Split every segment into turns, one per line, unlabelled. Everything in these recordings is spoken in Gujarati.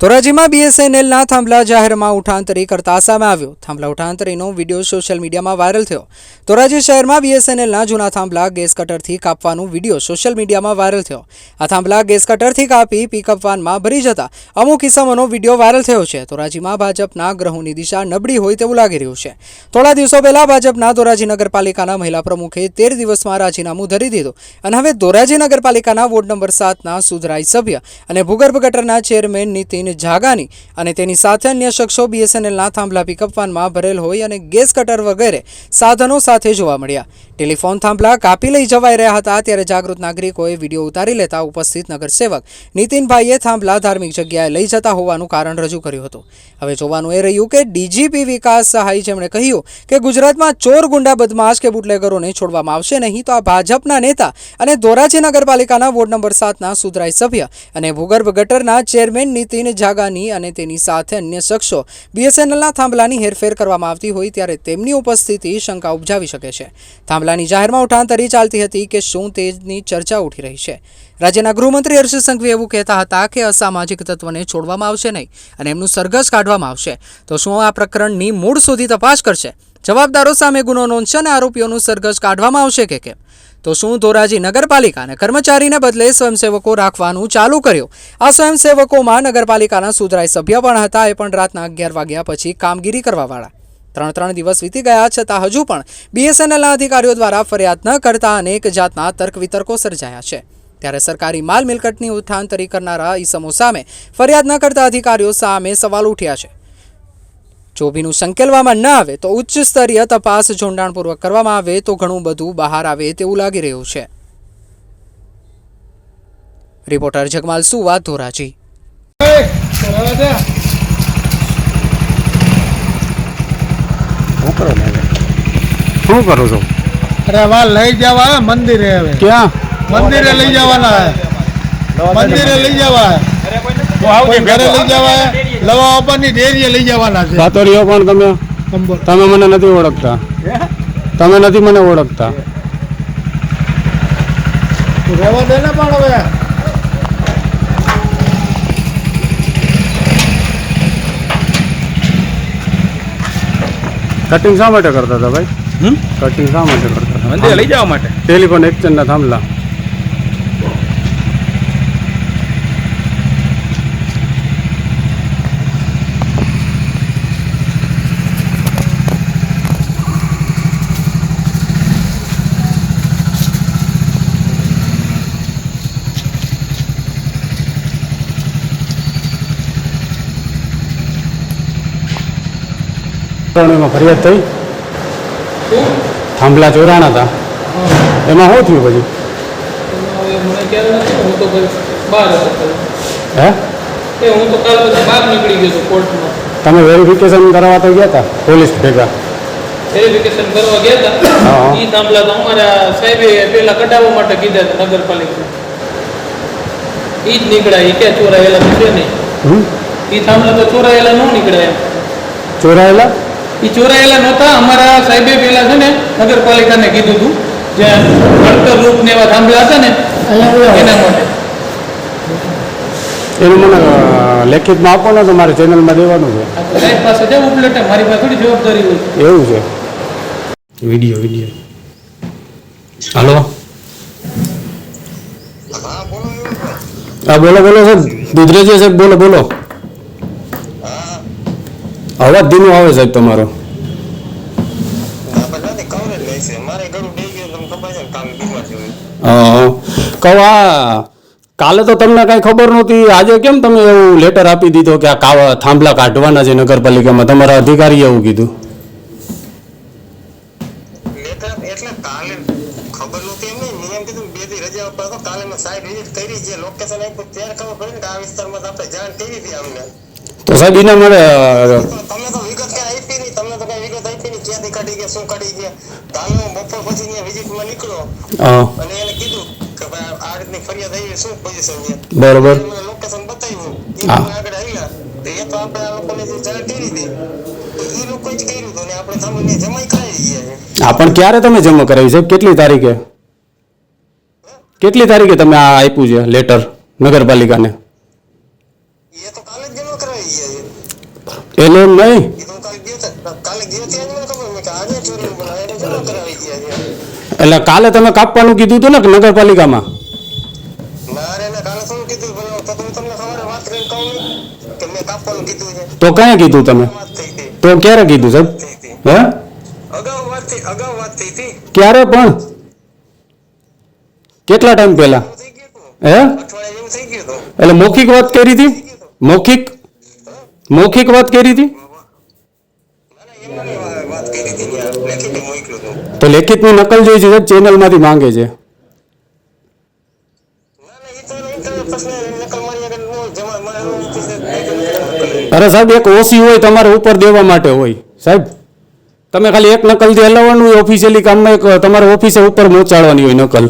ધોરાજીમાં બીએસએનએલના થાંભલા જાહેરમાં ઉઠાંતરી કરતા સામે આવ્યો. થાંભલા ઉઠાંતરીનો વિડીયો સોશિયલ મીડિયામાં વાયરલ થયો. ધોરાજી શહેરમાં બીએસએનએલના જૂના થાંભલા ગેસ કટરથી કાપવાનો વિડીયો સોશિયલ મીડિયામાં વાયરલ થયો. આ થાંભલા ગેસ કટરથી કાપી પિકઅપ વાનમાં ભરી જતા અમુક કિસ્સાઓનો વિડીયો વાયરલ થયો છે. ધોરાજીમાં ભાજપના ગ્રહોની દિશા નબળી હોય તેવું લાગી રહ્યું છે. થોડા દિવસો પહેલા ભાજપના ધોરાજી નગરપાલિકાના મહિલા પ્રમુખે 13 દિવસમાં રાજીનામું ધરી દીધું અને હવે ધોરાજી નગરપાલિકાના વોર્ડ નંબર 7ના સુધરાઈ સભ્ય અને ભૂગર્ભ ગટરના ચેરમેન નીતિન જાગાની અને તેની સાથે અન્ય શખ્સો બીએસએનએલના થાંભલા પિકઅપ વાનમાં ભરેલ હોય અને ગેસ કટર વગેરે સાધનો સાથે જોવા મળ્યા. ટેલિફોન થાંભલા કાપી લઈ જવાઈ રહ્યા હતા ત્યારે જાગૃત નાગરિકોએ વિડીયો ઉતારી લેતા ઉપસ્થિત નગરસેવક નીતિનભાઈએ થાંભલા ધાર્મિક જગ્યાએ લઈ જતા હોવાનું કારણ રજૂ કર્યું હતું. હવે જોવાનું એ રહ્યું કે ડીજીપી વિકાસ સહાય જેમણે કહ્યું કે ગુજરાતમાં ચોર, ગુંડા, બદમાશ કે બુટલેગરોને છોડવામાં આવશે નહીં, તો આ ભાજપના નેતા અને ધોરાજી નગરપાલિકાના વોર્ડ નંબર 7ના સુધરાઈ સભ્ય અને ભૂગર્ભ ગટરના ચેરમેન નીતિન જાગાની અને તેની સાથે અન્ય શખ્સો બીએસએનએલના થાંભલાની હેરફેર કરવામાં આવતી હોય ત્યારે તેમની ઉપસ્થિતિ શંકા ઉપજાવી શકે છે. થાંભલાની જાહેરમાં ઉઠાંતરી ચાલતી હતી કે શું તેની ચર્ચા ઉઠી રહી છે. રાજ્યના ગૃહમંત્રી હર્ષ સંઘવી એવું કહેતા હતા કે અસામાજિક તત્વને છોડવામાં આવશે નહીં અને એમનું સરઘસ કાઢવામાં આવશે. તો શું આ પ્રકરણની મૂળ સુધી તપાસ કરશે? જવાબદારો સામે ગુનો નોંધશે અને આરોપીઓનું સરઘસ કાઢવામાં આવશે કે કેમ? તો શું ધોરાજી નગરપાલિકાને કર્મચારીને બદલે સ્વયંસેવકો રાખવાનું ચાલુ કર્યું? આ સ્વયંસેવકોમાં નગરપાલિકાના સુધરાઈ સભ્ય પણ હતા. એ પણ રાતના 11 વાગ્યા પછી કામગીરી કરવાવાળા. 3 દિવસ વીતી ગયા છતાં હજુ પણ બીએસએનએલના અધિકારીઓ દ્વારા ફરિયાદ ન કરતા અનેક જાતના તર્ક વિતર્કો સર્જાયા છે. ત્યારે સરકારી માલ મિલકતની ઉઠાંતરી કરનારા ઈસમો સામે ફરિયાદ ન કરતા અધિકારીઓ સામે સવાલ ઉઠ્યા છે. જો ભીનું સંકેલવામાં ન આવે તો ઉચ્ચ સ્તરીય તપાસ જોડાણપૂર્વક કરવામાં આવે તો ઘણું બધું બહાર આવે તેવું લાગી રહ્યું છે. રિપોર્ટર જગમાલ સુવા, ધોરાજી.
શું કરો છો?
અરે વાહ લઈ જવા મંદિરે. હવે
ક્યાં
મંદિરે લઈ જવાના? મંદિરે લઈ જવા, ઘરે લઈ જવા, લવા આપવાની ડેરીએ લઈ જવાના છે.
સાતોરીઓ પણ તમે મને નથી ઓળખતા. તમે નથી મને ઓળખતા.
રહેવા દે ને પણ હવે
કટિંગ શા માટે કરતા હતા ભાઈ? કટિંગ શા માટે કરતા હતા?
મંદિરે લઈ જવા માટે.
ટેલિફોન એક્સચેન્જના થાંભલા. એમાં ફરિયાદ થઈ, થાંભલા ચોરાણા હતા. એમાં શું થયું પછી?
મને ખ્યાલ નથી. હું તો બહાર હતો.
હે
હું તો કાલ પછી બહાર નીકળી ગયો હતો કોર્ટમાં.
તમે વેરિફિકેશન કરાવવા તો ગયા હતા પોલીસ ભેગા?
વેરિફિકેશન કરવા ગયા હતા. એ થાંભલા તો અમારા સાહેબે પહેલા કઢાવવા માટે કીધા હતા નગરપાલિકા. એ જ નીકળ્યા. એ ક્યાં ચોરાયેલા તો છે નહીં. એ થાંભલા તો ચોરાયેલા ન નીકળ્યા.
ચોરાયેલા?
એ ચોરાયેલા નહોતા. અમારા સાહેબે પહેલા છે ને નગરપાલિકાને કીધું હતું જે ભણતર રૂપ ને એવા થાંભલા હતા ને એના માટે.
એનું મને લેખિતમાં આપો ને તો મારે ચેનલમાં દેવાનું છે.
સાહેબ પાસે જવું ઉપલેટે, મારી પાસે થોડી જવાબદારી હોય.
એવું છે? વિડીયો હાલો. હા બોલો સાહેબ. દુધરેજી સાહેબ બોલો. અવાજ ધીમો આવે સાહેબ તમારો. કહો કાલે તો તમને કઈ ખબર નહોતી, આજે કેમ તમે એવું લેટર આપી દીધો કે આ થાંભલા કાઢવાના છે નગરપાલિકામાં? તમારા અધિકારીએ એવું કીધું. તો સાહેબ એના માટે
તમને તો વિગત કઈ આપી નહીં. તમને તો કઈ વિગત આપી નહીં ક્યાંથી કાઢી ગયા, શું કાઢી ગયા. કાલે હું બપોર પછી ત્યાં વિઝિટમાં નીકળો અને એને કીધું કે ભાઈ આ રીતની ફરિયાદ આવી, શું પોઝિશન છે.
બરોબર.
મને લોકેશન બતાવ્યું. એ આગળ આવ્યા તો એ તો આપણે આ લોકોને જે જાણ કરી હતી એ લોકો જ કર્યું હતું ને આપણે સામાન્ય જમાઈ કરાવી ગયા છે.
હા પણ ક્યારે તમે જમા કરાવી સાહેબ? કેટલી તારીખે? તમે આ આપ્યું છે લેટર નગરપાલિકાને?
એ તો કાલે જ જમા
એટલે એમ નહીં,
એ તો હું કાલે ગયો ત્યાં જ મને ખબર મેં કે આજે ચોરીનું બનાવે એને જમા કરાવી ગયા છે.
એટલે કાલે તમે કાપવાનું કીધું હતું ને કે નગરપાલિકામાં?
મારે એને કાલે શું કીધું પણ તો હું તમને સવારે વાત કરીને કહું ને કે મેં કાપવાનું કીધું છે.
તો ક્યાં કીધું તમે?
વાત થઈ હતી.
તો ક્યારે કીધું સાહેબ?
થઈ હતી.
હે
અગાઉ વાત થઈ હતી.
ક્યારે પણ? કેટલા ટાઈમ પહેલા?
થઈ ગયું હતું.
હે
અઠવાડિયા જેવું થઈ ગયું હતું.
એટલે મૌખિક વાત કરી હતી? મૌખિક વાત કરી હતી?
ના ના એમની વાત કરી હતી ત્યાં લેખિતમાં મોકલ્યું હતું.
તો લેખિતની નકલ જોઈ છે સાહેબ, ચેનલમાંથી માંગે છે.
ના ના એ તો ઇન્ટરનેટ પછી નકલ મારી આગળ નો જમા મારે ઓફિસે
અરે સાહેબ, એક ઓસી હોય તમારે ઉપર દેવા માટે હોય સાહેબ. તમે ખાલી એક નકલથી હલાવવાનું હોય ઓફિશિયલી કામમાં, એક તમારે ઓફિસે ઉપર પહોંચાડવાની હોય નકલ.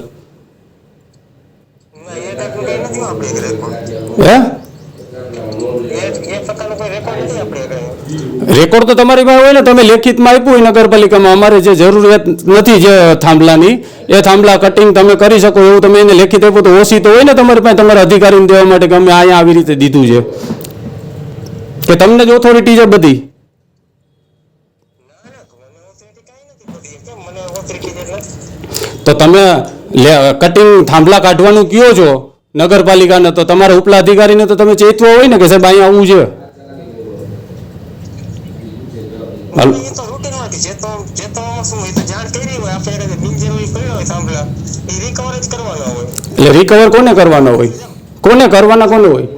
ના એ ટાઈપનું કંઈ નથી આપણે રેકોર્ડ.
હે
એ પ્રકારનો કોઈ રેકોર્ડ નથી આપણે આગળ.
રેકોર્ડ તો તમારી પાસે હોય ને, તમે લેખિતમાં આપ્યું હોય નગરપાલિકામાં, અમારે જે જરૂરિયાત નથી જે થાંભલાની, એ થાંભલા કટિંગ તમે કરી શકો એવું તમે એને લેખિત આપ્યું તો ઓસી તો હોય ને તમારી પાસે, તમારા અધિકારીને દેવા માટે કે અમે અહીંયા આવી રીતે દીધું છે, કે તમને જ ઓથોરિટી છે બધી?
ના ના મને ઓથોરિટી કાંઈ નથી પડી. કેમ મને ઓથોરિટી એટલે
તો તમે કટિંગ થાંભલા કાઢવાનું કયો છો નગરપાલિકાને, તો તમારા ઉપલા અધિકારીને તો તમે ચેતવા હોય ને કે સાહેબ અહીંયા આવવું છે. હાલો.
એ તો રૂટીનમાંથી જે તો શું એ તો જાણ કરી હોય આપણે બિનજરૂરી કર્યો હોય થાંભલા એ રિકવર જ કરવાનો હોય.
એટલે રિકવર કોને કરવાનો હોય? કોને કરવાના કોને હોય?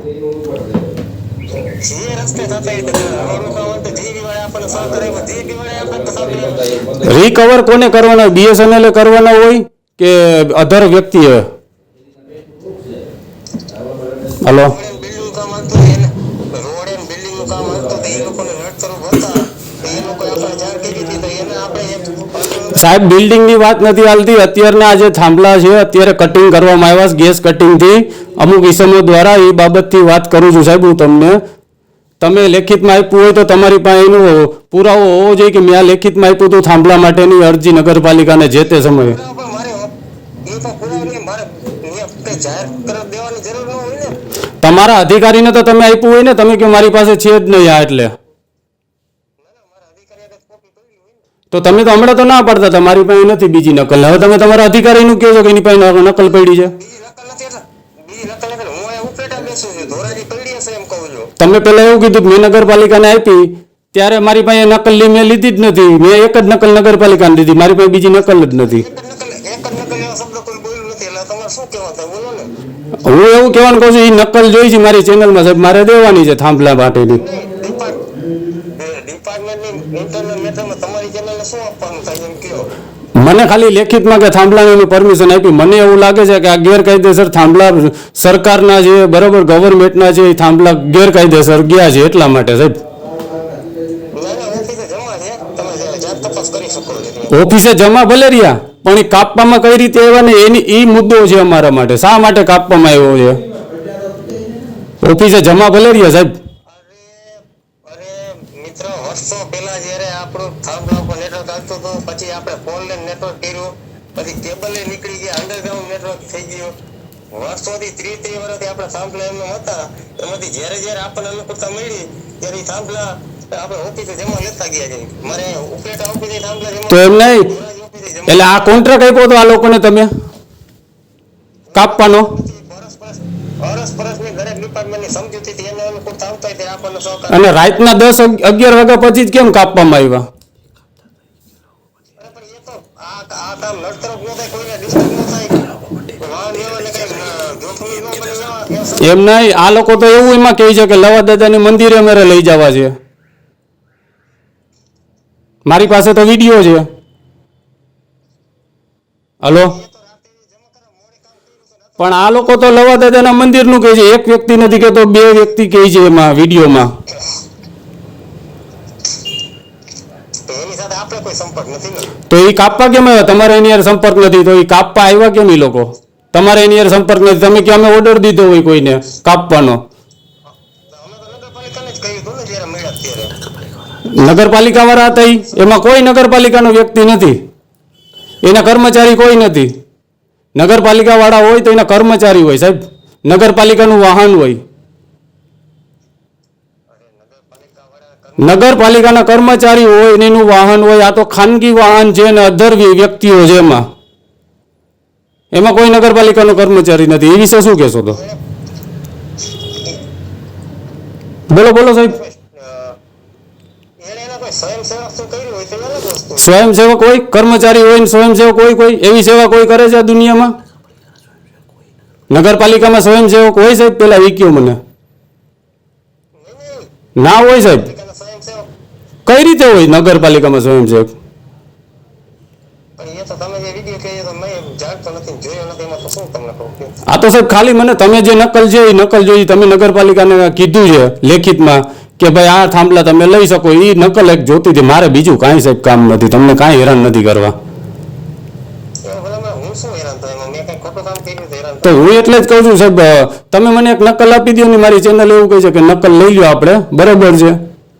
જે રસ્તે થતા એ રોડનું કામ હોય તો જીબી વાળા આપણને સોલ્વ કરે જીબી વાળા આપણે સાંભળે.
રિકવર કોને કરવાના હોય? BSNL કરવાના હોય કે અધર વ્યક્તિએ? હલો.
રોડ એન્ડ બિલ્ડિંગ કામ હતું એને રોડ એન્ડ બિલ્ડિંગ નું કામ હતું તો એ લોકોને નડતરો હતા તો એ લોકો આપણે જાણ કરી હતી તો એને આપણે
સાહેબ, બિલ્ડિંગની વાત નથી હાલતી. અત્યારના આ જે થાંભલા છે અત્યારે કટિંગ કરવામાં આવ્યા છે ગેસ કટિંગથી અમુક ઇસમો દ્વારા, એ બાબતથી વાત કરું છું સાહેબ હું તમને. તમે લેખિતમાં આપ્યું હોય તો તમારી પાસે એનો પુરાવો હોવો જોઈએ કે મેં આ લેખિતમાં આપ્યું હતું થાંભલા માટેની અરજી નગરપાલિકાને જે તે સમયે.
મારે એ તો પૂરા નહીં મારે કંઈ જાહેર કરી દેવાની જરૂર ન હોય ને.
તમારા અધિકારીને તો તમે આપ્યું હોય ને, તમે કે મારી પાસે છે જ નહીં આ, એટલે
મારા અધિકારી આગળ કોપી પડી હોય ને.
તો તમે તો હમણાં તો ના પાડતા હતા મારી પાસે નથી બીજી નકલ. હવે તમે તમારા અધિકારીનું કહો છો કે એની પાસે નકલ પડી છે.
બીજી નકલ નથી હું અહીંયા ઉપલેટા બેસું છું ધોરાજી પડી હશે એમ કહું છું.
તમે પહેલા એવું કીધું કે મેં નગરપાલિકાને આપી ત્યારે મારી પાસે નકલ મેં લીધી જ નથી. મેં એક જ નકલ નગરપાલિકાને દીધી, મારી પાસે બીજી નકલ જ નથી.
એક જ નકલ એવા શબ્દ કોઈ બોલ્યું નથી એટલે તમારે શું કહેવા થાય બોલો ને.
હું એવું કહેવાનું કહું છું, એ નકલ જોઈ છે મારી ચેનલમાં સાહેબ, મારે દેવાની છે થાંભલા માટેની.
ડિપાર્ટમેન્ટની ઇન્ટરનલ મેટરમાં તમારી ચેનલને શું આપવાનું થાય એમ કહો.
મને ખાલી લેખિતમાં કે થાંભલાની પરમિશન આપી. મને એવું લાગે છે કે આ ગેરકાયદેસર થાંભલા સરકારના છે, બરોબર ગવર્મેન્ટના છે, એ થાંભલા ગેરકાયદેસર ગયા છે એટલા માટે સાહેબ.
ના ના ઓફિસે જમા છે તમે જાત તપાસ કરી શકો છો.
ઓફિસે જમા ભલે રહ્યા પણ એ કાપવામાં કઈ રીતે આવ્યા ને એની એ મુદ્દો છે અમારા માટે. શા માટે કાપવામાં આવ્યો છે? ઓફિસે જમા ભલે રહ્યા સાહેબ.
અરે મિત્ર વર્ષો પહેલા જ્યારે આપણું થાંભલા ઉપર નેટવર્ક આવતું હતું પછી આપણે ફોન લઈને નેટવર્ક કર્યું પછી કેબલે નીકળી ગયા અંડરગ્રાઉન્ડ નેટવર્ક થઈ ગયું. વર્ષોથી 30 વર્ષથી આપણે થાંભલા એમને હતા એમાંથી જ્યારે આપણને અનુકૂળતા મળી ત્યારે એ થાંભલા આપણે ઓફિસે જમા લેતા ગયા છે. મારે ઉપલેટા ઓફિસે થાંભલા જમા
તો એમ નહીં, એટલે આ કોન્ટ્રાક્ટ આપ્યો તો આ લોકોને તમે કાપવાનો?
પરસ્પરની દરેક ડિપાર્ટમેન્ટની સમજૂતીથી એને અનુકૂળતા આવતા હોય ત્યારે આપણને સહકાર.
અને રાતના 10-11 વાગ્યા પછી જ કેમ કાપવામાં આવ્યા?
અરે પણ એ તો આ કામ નડતરફ ન થાય કોઈને ડિસ્ટર્બ ન થાય વાહન વ્યવહારને કંઈ જોખમી ન બને એવા
એમ નહીં, આ લોકો તો એવું એમાં કહે છે કે લવા દાદાની મંદિરે અમારે લઈ જવા છે. મારી પાસે તો વિડીયો છે. હલો. પણ આ લોકો તો લવા દાદાના મંદિરનું કહે છે, એક વ્યક્તિ નથી કહેતો, 2 વ્યક્તિ કહે છે એમાં વિડીયોમાં.
તો એની સાથે આપણે કોઈ સંપર્ક નથી ને.
તો એ કાપવા કેમ આવ્યા? તમારે એની યાર સંપર્ક નથી તો એ કાપવા આવ્યા કેમ? એ લોકો તમારે એની યાર સંપર્ક નથી, તમે કે અમે ઓર્ડર દીધો હોય કોઈને કાપવાનો.
અમે તો નગરપાલિકાને જ કહ્યું હતું ને જ્યારે મળ્યા ત્યારે.
નગરપાલિકા વાળા હતા એમાં કોઈ નગરપાલિકાનો વ્યક્તિ નથી, એના કર્મચારી કોઈ નથી. નગરપાલિકા વાળા હોય તો એના કર્મચારી હોય સાહેબ, નગરપાલિકાનું વાહન હોય. નગરપાલિકાના કર્મચારી હોય ને એનું વાહન હોય, આ તો ખાનગી વાહન છે ને અધર વ્યક્તિઓ છે, એમાં કોઈ નગરપાલિકાનો કર્મચારી નથી. એ વિશે શું કહેશો? તો બોલો બોલો સાહેબ.
એને એના કોઈ સ્વયંસેવક શું કર્યું હોય તો અલગ વસ્તુ.
સ્વયંસેવક હોય, કર્મચારી હોય ને સ્વયંસેવક હોય, કોઈ એવી સેવા કોઈ કરે છે આ દુનિયામાં? નગરપાલિકામાં સ્વયંસેવક હોય સાહેબ? પેલા એ કહો મને. ના હોય સાહેબ.
સ્વયંસેવક
કઈ રીતે હોય નગરપાલિકામાં સ્વયંસેવક?
પણ એ તો તમે જે વિડીયો કહે તો મેં જાણતો નથી, જોયો નથી, એમાં તો શું તમને કહું.
આ તો સાહેબ ખાલી મને તમે જે નકલ છે એ નકલ જોઈ, તમે નગરપાલિકાને કીધું છે લેખિતમાં કે ભાઈ આ થાંભલા તમે લઈ શકો, એ નકલ એક જોતી હતી. મારે બીજું કાંઈ સાહેબ કામ નથી, તમને કાંઈ હેરાન નથી કરવા.
હું શું હેરાન થયો? મેં કઈ ખોટું કામ કર્યું તો હેરાન
તો હું એટલે જ કહું છું સાહેબ, તમે મને એક નકલ આપી દો ને, મારી ચેનલ એવું કહે છે કે નકલ લઈ લો આપણે, બરાબર છે.